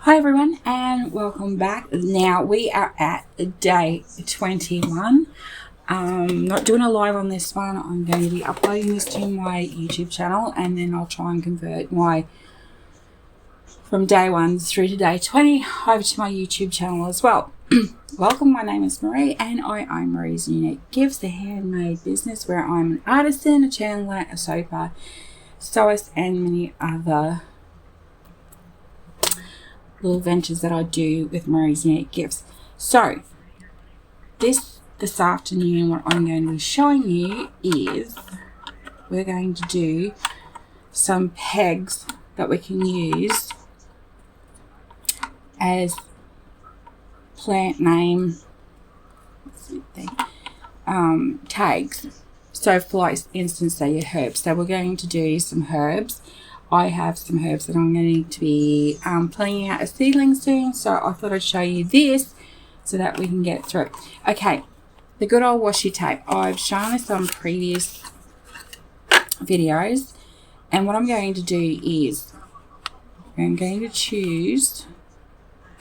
Hi everyone and welcome back. Now we are at day 21. Not doing a live on this one. I'm going to be uploading this to my YouTube channel and then I'll try and convert from day 1 through to day 20 over to my YouTube channel as well. Welcome, my name is Marie and I own Marie's Unique Gifts, a handmade business where I'm an artisan, a channeler, a sewer, sewist and many other little ventures that I do with Marie's Unique Gifts. So this afternoon what I'm going to be showing you is we're going to do some pegs that we can use as plant name tags. So for like instance, say your herbs. So we're going to do some herbs. I have some herbs that I'm going to be planting out a seedling soon, so I thought I'd show you this so that we can get through. Okay, the good old washi tape. I've shown this on previous videos, and what I'm going to do is I'm going to choose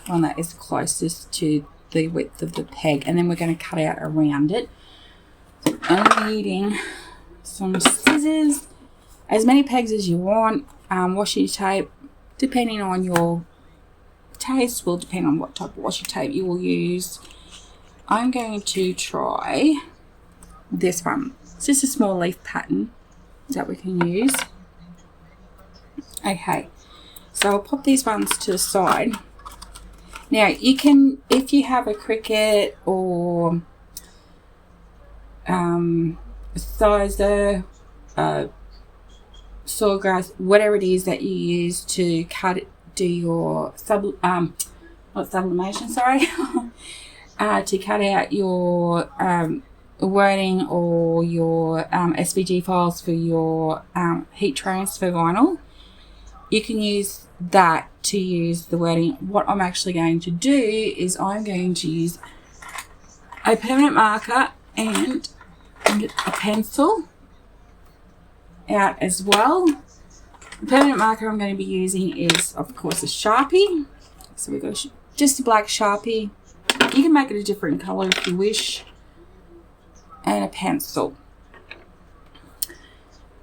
one that is closest to the width of the peg, and then we're going to cut out around it. I'm needing some scissors, as many pegs as you want. Washi tape, depending on your taste, will depend on what type of washi tape you will use. I'm going to try this one. It's just a small leaf pattern that we can use. Okay, so I'll pop these ones to the side. Now you can, if you have a cricket or sizer, sawgrass, whatever it is that you use to do your sublimation, to cut out your wording or your SVG files for your heat transfer vinyl, you can use that to use the wording. What I'm actually going to do is I'm going to use a permanent marker and a pencil out as well. The permanent marker I'm going to be using is, of course, a Sharpie. So we've got just a black Sharpie. You can make it a different colour if you wish. And a pencil.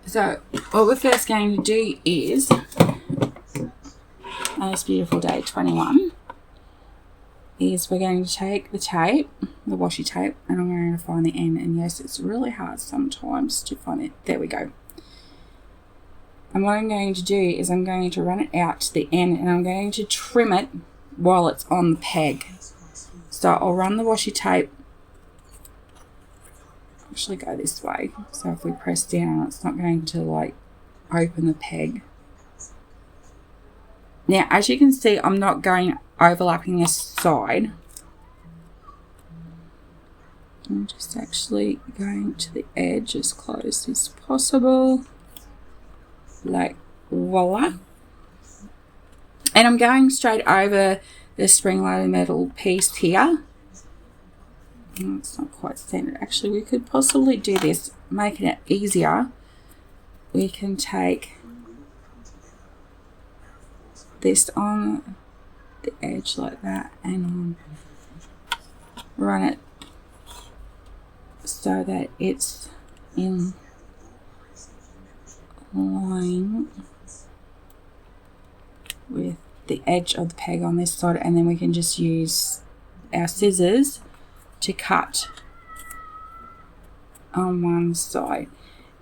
So what we're first going to do is, on this beautiful day 21, is we're going to take the tape, the washi tape, and I'm going to find the end. And yes, it's really hard sometimes to find it. There we go. And what I'm going to do is I'm going to run it out to the end and I'm going to trim it while it's on the peg. So I'll run the washi tape, actually go this way. So if we press down, it's not going to like open the peg. Now, as you can see, I'm not going overlapping this side. I'm just actually going to the edge as close as possible. Like voila, and I'm going straight over the spring-loaded metal piece here. It's not quite centered. Actually, we could possibly do this, making it easier. We can take this on the edge like that and run it so that it's in line with the edge of the peg on this side, and then we can just use our scissors to cut on one side.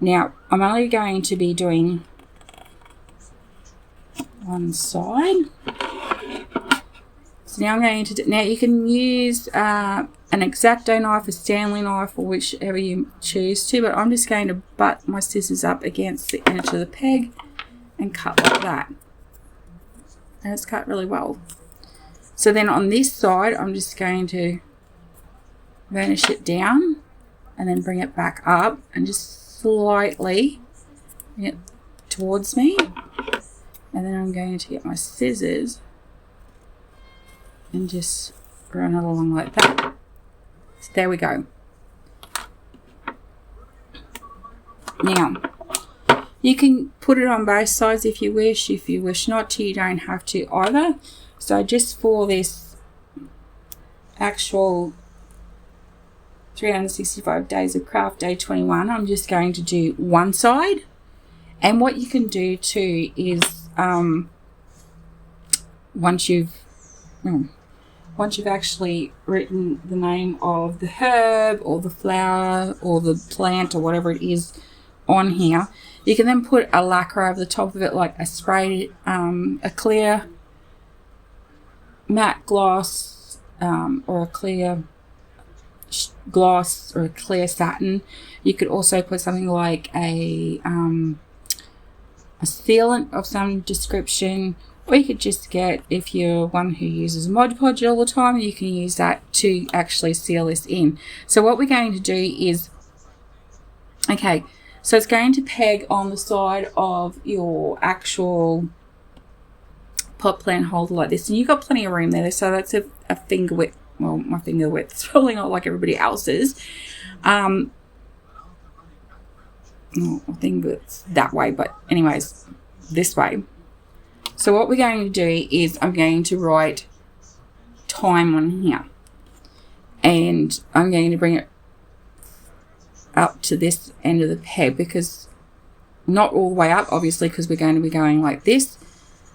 Now I'm only going to be doing one side. So now I'm going to do, now you can use an X-Acto knife, a Stanley knife, or whichever you choose to, but I'm just going to butt my scissors up against the edge of the peg and cut like that. And it's cut really well. So then on this side, I'm just going to burnish it down and then bring it back up and just slightly bring it towards me. And then I'm going to get my scissors and just run it along like that. So there we go. Now, you can put it on both sides if you wish. If you wish not to, you don't have to either. So just for this actual 365 days of craft, day 21, I'm just going to do one side. And what you can do too is once you've actually written the name of the herb or the flower or the plant or whatever it is on here, you can then put a lacquer over the top of it, like a spray, a clear matte gloss, or a clear gloss or a clear satin. You could also put something like a sealant of some description, or you could just get, if you're one who uses Mod Podge all the time, you can use that to actually seal this in. So what we're going to do is, okay, so it's going to peg on the side of your actual pot plant holder like this, and you've got plenty of room there, so that's a finger width. Well, my finger width is probably not like everybody else's. I think it's that way, but anyways, this way. So what we're going to do is I'm going to write time on here, and I'm going to bring it up to this end of the peg, because not all the way up, obviously, because we're going to be going like this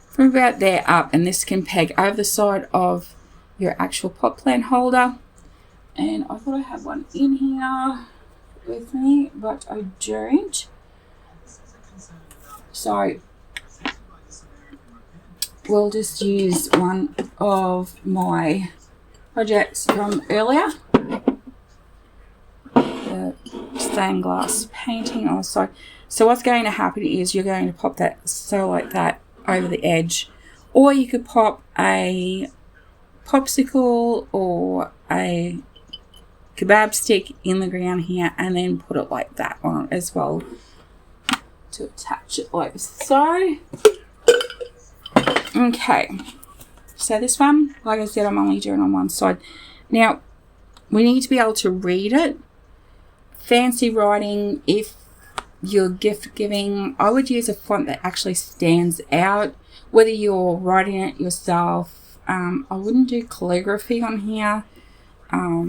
from about there up, and this can peg over the side of your actual pot plant holder. And I thought I had one in here with me, but I don't. So we'll just use one of my projects from earlier, the stained glass painting on the side. So what's going to happen is you're going to pop that so like that over the edge, or you could pop a popsicle or a kebab stick in the ground here and then put it like that on it as well to attach it like so. Okay, so this one, like I said, I'm only doing on one side. Now we need to be able to read it. Fancy writing, if you're gift giving, I would use a font that actually stands out, whether you're writing it yourself. I wouldn't do calligraphy on here. I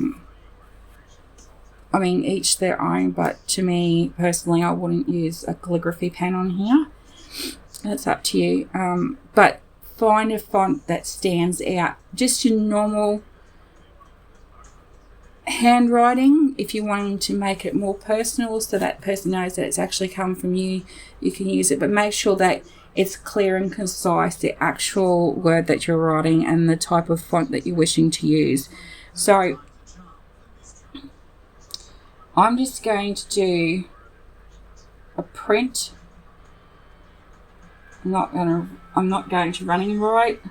mean, each their own, but to me personally, I wouldn't use a calligraphy pen on here. That's up to you. But find a font that stands out. Just your normal handwriting. If you're wanting to make it more personal so that person knows that it's actually come from you, you can use it. But make sure that it's clear and concise, the actual word that you're writing and the type of font that you're wishing to use. So I'm just going to do a print. I'm not going to run and write.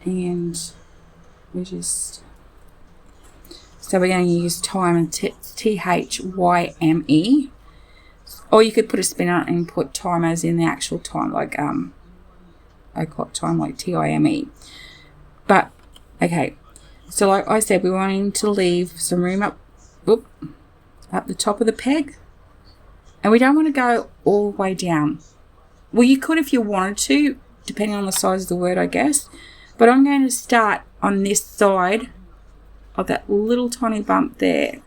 And we just, so we're going to use time and THYME. Or you could put a spin on it and put time as in the actual time, like I got time like TIME. But okay, so like I said, we're wanting to leave some room up the top of the peg, and we don't want to go all the way down. Well, you could if you wanted to, depending on the size of the word, I guess. But I'm going to start on this side of that little tiny bump there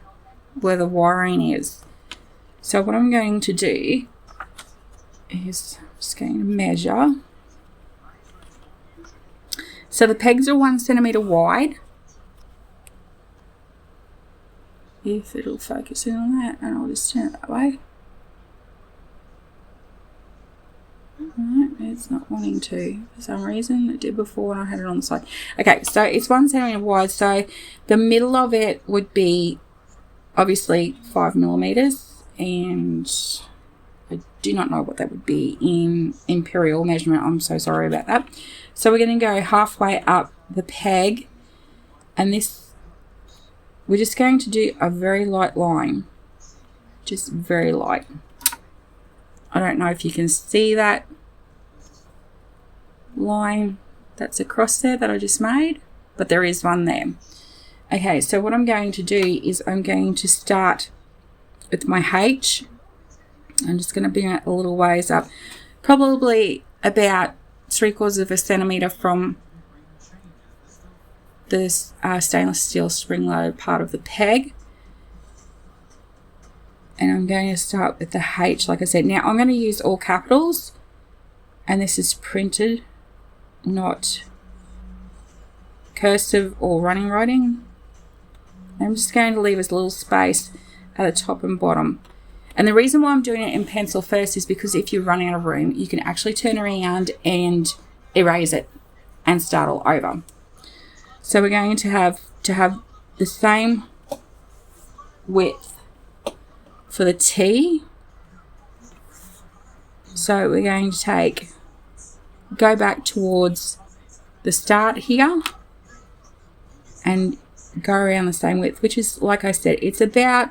where the wiring is. So what I'm going to do is just going to measure. So the pegs are 1 centimetre wide. If it'll focus in on that, and I'll just turn it that way. Alright, it's not wanting to for some reason. It did before when I had it on the side. Okay, so it's 1 centimetre wide. So the middle of it would be obviously 5 millimetres. And I do not know what that would be in imperial measurement. I'm so sorry about that. So we're going to go halfway up the peg, and this, we're just going to do a very light line, just very light. I don't know if you can see that line that's across there that I just made, but there is one there. Okay, so what I'm going to do is I'm going to start with my H. I'm just going to bring it a little ways up, probably about 3/4 of a centimetre from the stainless steel spring-loaded part of the peg. And I'm going to start with the H, like I said. Now, I'm going to use all capitals, and this is printed, not cursive or running writing. I'm just going to leave a little space at the top and bottom. And the reason why I'm doing it in pencil first is because if you run out of room, you can actually turn around and erase it and start all over. So we're going to have the same width for the T. So we're going to go back towards the start here and go around the same width, which is, like I said, it's about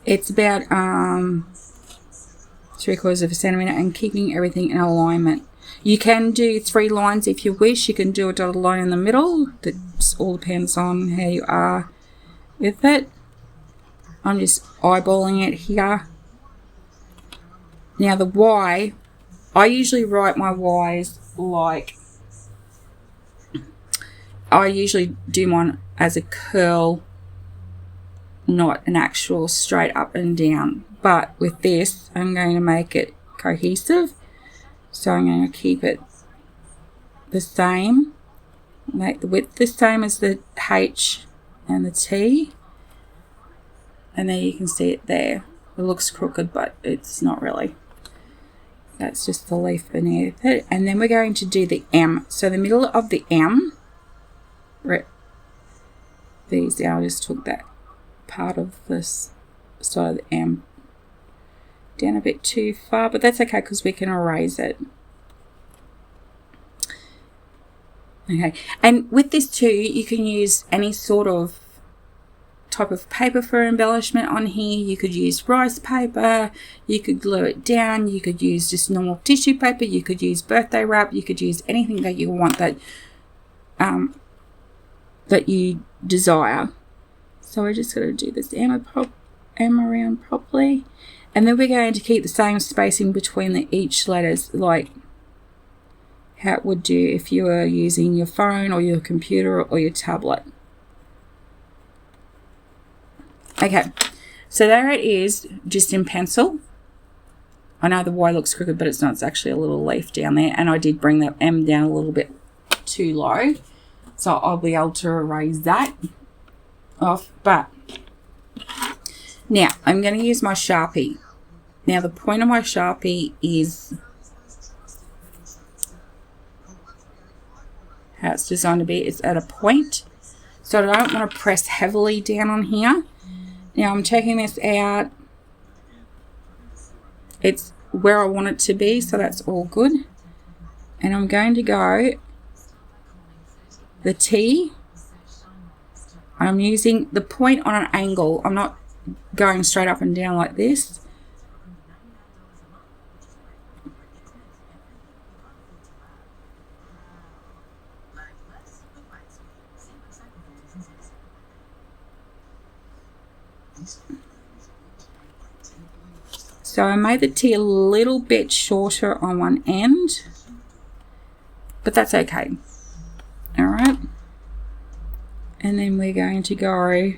3/4 of a centimetre, and keeping everything in alignment. You can do 3 lines if you wish. You can do a dotted line in the middle. That all depends on how you are with it. I'm just eyeballing it here. Now the Y, I usually write my Y's like, I usually do mine as a curl, not an actual straight up and down. But with this, I'm going to make it cohesive. So I'm going to keep it the same, make the width the same as the H and the T. And there you can see it there. It looks crooked, but it's not really. That's just the leaf beneath it. And then we're going to do the M. So the middle of the M, these, I just took that part of this side of the M down a bit too far, but that's okay because we can erase it. Okay, and with this too, you can use any sort of type of paper for embellishment on here. You could use rice paper, you could glue it down, you could use just normal tissue paper, you could use birthday wrap, you could use anything that you want that that you desire. So we're just going to do this M around properly, and then we're going to keep the same spacing between each letters, like how it would do if you were using your phone or your computer or your tablet. Okay, so there it is, just in pencil. I know the Y looks crooked, but it's not. It's actually a little leaf down there, and I did bring that M down a little bit too low, so I'll be able to erase that off. But now I'm going to use my Sharpie. Now the point of my Sharpie is how it's designed to be. It's at a point, so I don't want to press heavily down on here. Now I'm taking this out. It's where I want it to be, so that's all good. And I'm going to go the T. I'm using the point on an angle. I'm not going straight up and down like this. So I made the T a little bit shorter on one end, but that's okay. All right. And then we're going to go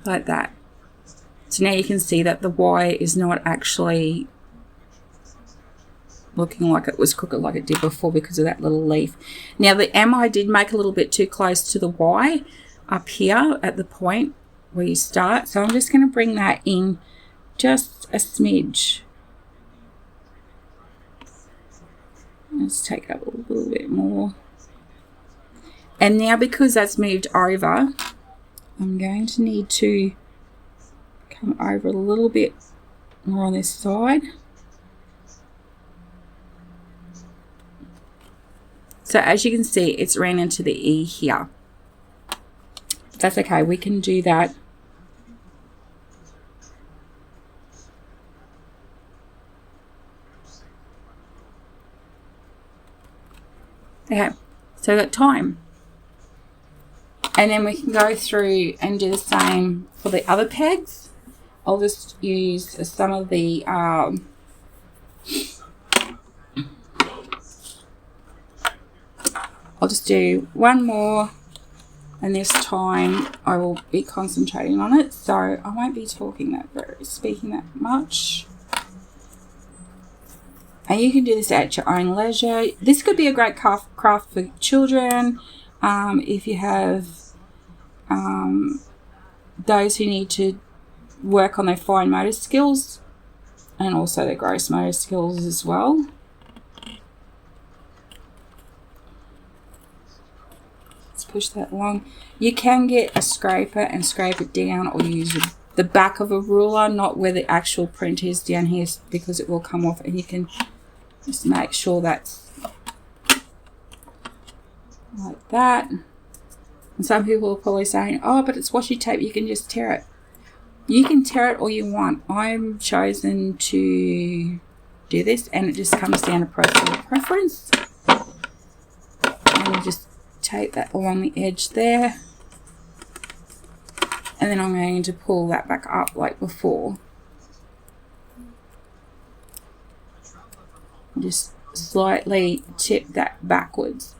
like that. So now you can see that the Y is not actually looking like it was crooked like it did before because of that little leaf. Now the M I did make a little bit too close to the Y up here at the point where you start. So I'm just going to bring that in just a smidge. Let's take it up a little bit more. And now because that's moved over, I'm going to need to come over a little bit more on this side. So as you can see, it's ran into the E here. That's okay, we can do that. Okay, so that time. And then we can go through and do the same for the other pegs. I'll just use some of the I'll just do one more, and this time I will be concentrating on it, so I won't be speaking that much. And you can do this at your own leisure. This could be a great craft for children. If you have those who need to work on their fine motor skills and also their gross motor skills as well. Let's push that along. You can get a scraper and scrape it down, or use the back of a ruler, not where the actual print is down here, because it will come off, and you can just make sure that's like that. And some people are probably saying, oh, but it's washi tape, you can just tear it. You can tear it all you want. I'm chosen to do this, and it just comes down to personal preference. And you just tape that along the edge there. And then I'm going to pull that back up like before. Just slightly tip that backwards.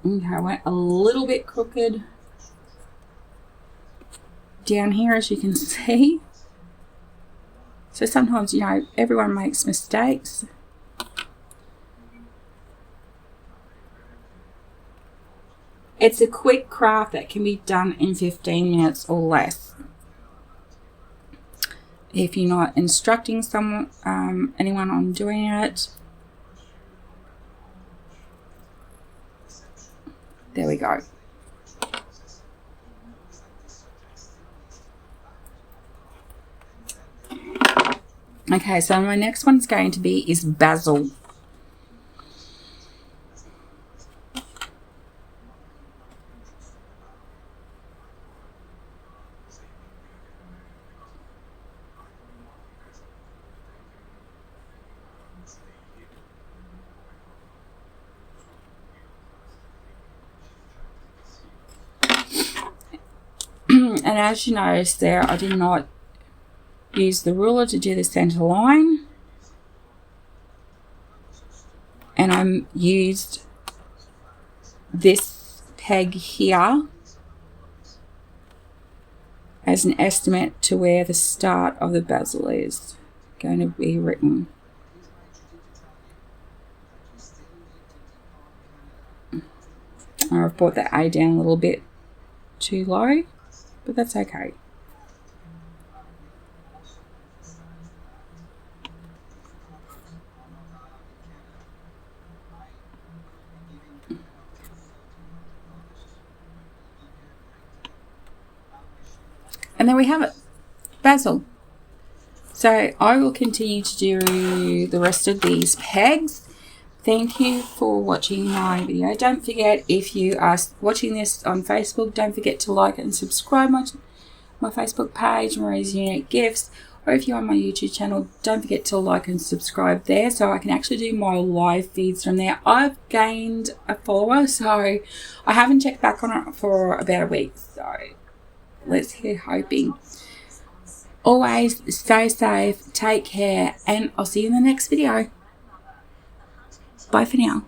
Okay, I went a little bit crooked down here, as you can see. So sometimes, you know, everyone makes mistakes. It's a quick craft that can be done in 15 minutes or less. If you're not instructing anyone on doing it. There we go. Okay, so my next one's going to be basil. And as you notice there, I did not use the ruler to do the center line, and I used this peg here as an estimate to where the start of the basil is going to be written. I've brought that A down a little bit too low, but that's okay. And there we have it, basil. So I will continue to do the rest of these pegs. Thank you for watching my video. Don't forget, if you are watching this on Facebook, don't forget to like and subscribe my Facebook page, Marie's Unique Gifts. Or if you're on my YouTube channel, don't forget to like and subscribe there, so I can actually do my live feeds from there. I've gained a follower, so I haven't checked back on it for about a week. So let's keep hoping. Always stay safe, take care, and I'll see you in the next video. Bye for now.